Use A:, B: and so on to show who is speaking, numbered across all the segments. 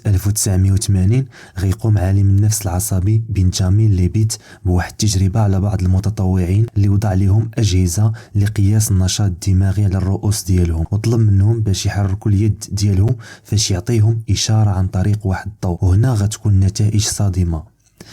A: 1980 غيقوم عالم النفس العصبي بنجامين ليبيت بواحد التجربة على بعض المتطوعين اللي وضع لهم أجهزة لقياس النشاط الدماغي على الرؤوس ديالهم، وطلب منهم باش يحركوا اليد ديالهم فاش يعطيهم إشارة عن طريق واحد الضوء. وهنا غتكون نتائج صادمة،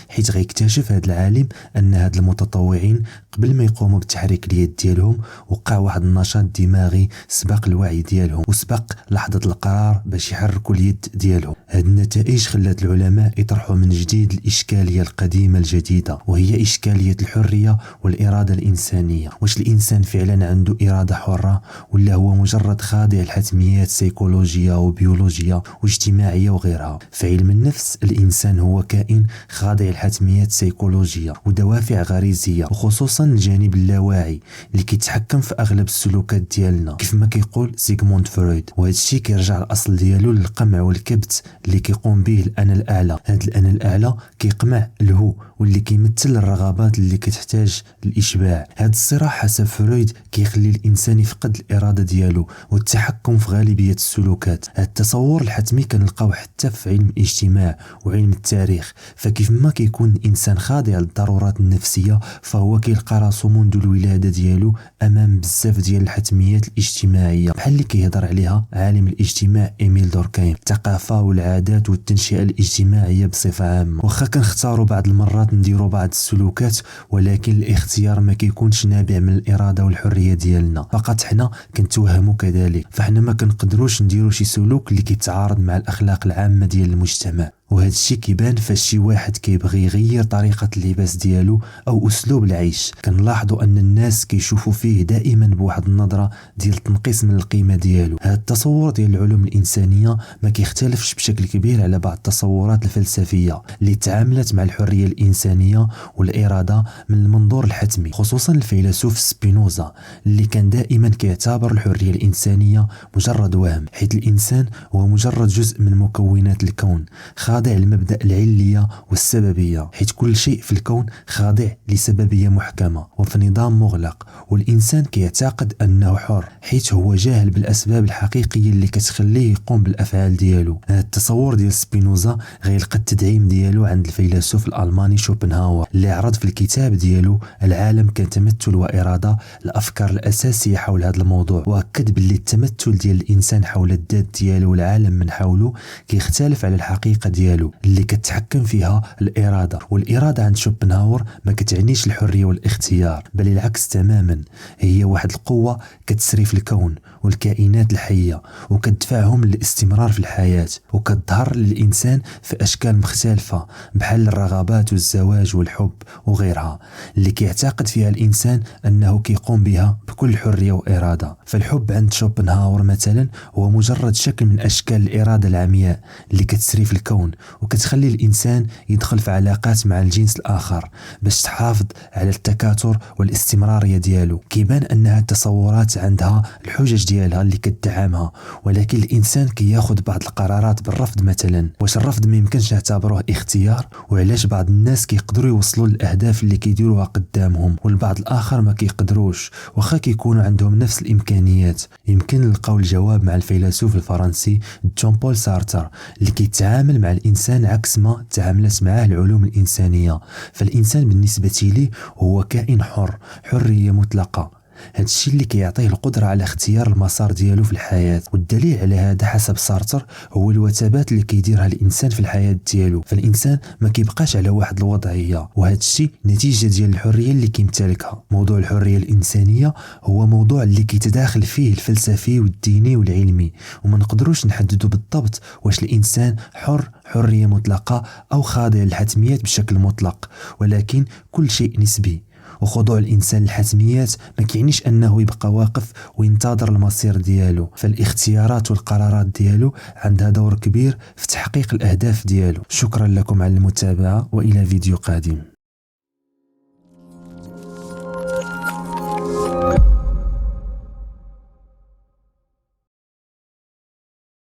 A: حيت غيكتشف هذا العالم ان هاد المتطوعين قبل ما يقوموا بتحريك اليد ديالهم وقع واحد النشاط دماغي سبق الوعي ديالهم وسبق لحظة القرار باش يحركوا اليد ديالهم. هاد النتائج خلات العلماء يطرحوا من جديد الإشكالية القديمة الجديدة، وهي إشكالية الحرية والإرادة الإنسانية. واش الإنسان فعلا عنده إرادة حرة، ولا هو مجرد خاضع لحتميات سيكولوجية وبيولوجية واجتماعية وغيرها؟ في علم النفس الإنسان هو كائن خاضع لحتميات سيكولوجية ودوافع غريزية، وخصوصا الجانب اللاواعي اللي كيتحكم في اغلب السلوكات ديالنا كيف ما كيقول سيغموند فرويد. وهذا الشيء كيرجع الاصل ديالو للقمع والكبت اللي كيقوم به الانا الاعلى. هذا الانا الاعلى كيقمع الهو واللي كيمثل الرغبات اللي كتحتاج الاشباع. هذا الصراع حسب فرويد كيخلي الانسان يفقد الاراده ديالو والتحكم في غالبيه السلوكات. هذا التصور الحتمي كنلقاو حتى في علم الاجتماع وعلم التاريخ، فكيف ما كيكون الانسان خاضع للضرورات النفسيه فهو كيلقى راسو منذ الولاده ديالو امام بزاف ديال الحتميات الاجتماعيه بحال اللي كيهضر عليها عالم الاجتماع إيميل دوركهيم، الثقافه والعادات والتنشئه الاجتماعيه بصفه عامه. واخا كنختاروا بعض المرات نديروا بعض السلوكات، ولكن الاختيار ما كيكونش نابع من الاراده والحريه ديالنا، فقط حنا كنتوهموا كذلك. فحنا ما كنقدروش نديروا شي سلوك اللي كيتعارض مع الاخلاق العامه ديال المجتمع. وهذا الشيء كيبان فاش شي واحد كيبغي يغير طريقه اللباس ديالو او اسلوب العيش. كنلاحظوا ان الناس كيشوفوا فيه دائما بواحد النظره ديال التنقيص من القيمه ديالو. هذا التصور ديال العلوم الانسانيه ما كيختلفش بشكل كبير على بعض التصورات الفلسفيه اللي تعاملت مع الحريه الانسانيه والاراده من المنظور الحتمي، خصوصا الفيلسوف سبينوزا اللي كان دائما كيعتبر الحريه الانسانيه مجرد وهم، حيث الانسان هو مجرد جزء من مكونات الكون خاضع لمبدأ العلية والسببية، حيث كل شيء في الكون خاضع لسببية محكمة وفي نظام مغلق، والإنسان كيعتقد أنه حر حيث هو جاهل بالأسباب الحقيقية اللي كتخليه يقوم بالأفعال ديالو. هذا التصور ديال سبينوزا غيلقى التدعيم ديالو عند الفيلسوف الألماني شوبنهاور اللي عرض في الكتاب ديالو العالم كتمثل وإرادة الأفكار الأساسية حول هذا الموضوع، وأكد باللي التمثل ديال الإنسان حول الذات ديالو والعالم من حوله كيختلف على الحقيقة ديالو اللي كتحكم فيها الإرادة. والإرادة عند شوبنهاور ما كتعنيش الحرية والاختيار، بل العكس تماما، هي واحد القوة كتسري في الكون والكائنات الحية وكتدفعهم للاستمرار في الحياة، وكتظهر للإنسان في أشكال مختلفة بحال الرغبات والزواج والحب وغيرها اللي كيعتقد فيها الإنسان أنه كيقوم بها بكل حرية وإرادة. فالحب عند شوبنهاور مثلا هو مجرد شكل من أشكال الإرادة العمياء اللي كتسري في الكون وكتخلي الإنسان يدخل في علاقات مع الجنس الآخر باش تحافظ على التكاثر والاستمرارية ديالو. كيبان أنها التصورات عندها الحجج ديالها اللي كتدعمها، ولكن الإنسان كياخد بعض القرارات بالرفض. مثلا واش الرفض ما يمكنش نعتبروه اختيار؟ وعلاش بعض الناس كيقدروا يوصلوا للأهداف اللي كيديروها قدامهم والبعض الآخر ما كيقدروش واخا كيكونوا عندهم نفس الإمكانيات؟ يمكن نلقاو الجواب مع الفيلسوف الفرنسي جون بول سارتر اللي كيتعامل مع الإنسان عكس ما تعاملت معه العلوم الإنسانية. فالإنسان بالنسبة لي هو كائن حر، حرية مطلقة. هذا الشيء اللي كيعطيه القدرة على اختيار المسار ديالو في الحياة، والدليل على هذا حسب سارتر هو الوثبات اللي كيديرها الإنسان في الحياة ديالو. فالإنسان ما كيبقاش على واحد الوضعية، وهذا الشيء نتيجة ديال الحرية اللي كيمتلكها. موضوع الحرية الإنسانية هو موضوع اللي كيتداخل فيه الفلسفي والديني والعلمي، وما نقدروش نحددوا بالضبط واش الإنسان حر حرية مطلقة أو خاضع للحتميات بشكل مطلق، ولكن كل شيء نسبي. وخضوع الإنسان للحتميات ما كيعنيش أنه يبقى واقف وينتظر المصير ديالو، فالاختيارات والقرارات ديالو عندها دور كبير في تحقيق الأهداف ديالو. شكرا لكم على المتابعة، وإلى فيديو قادم.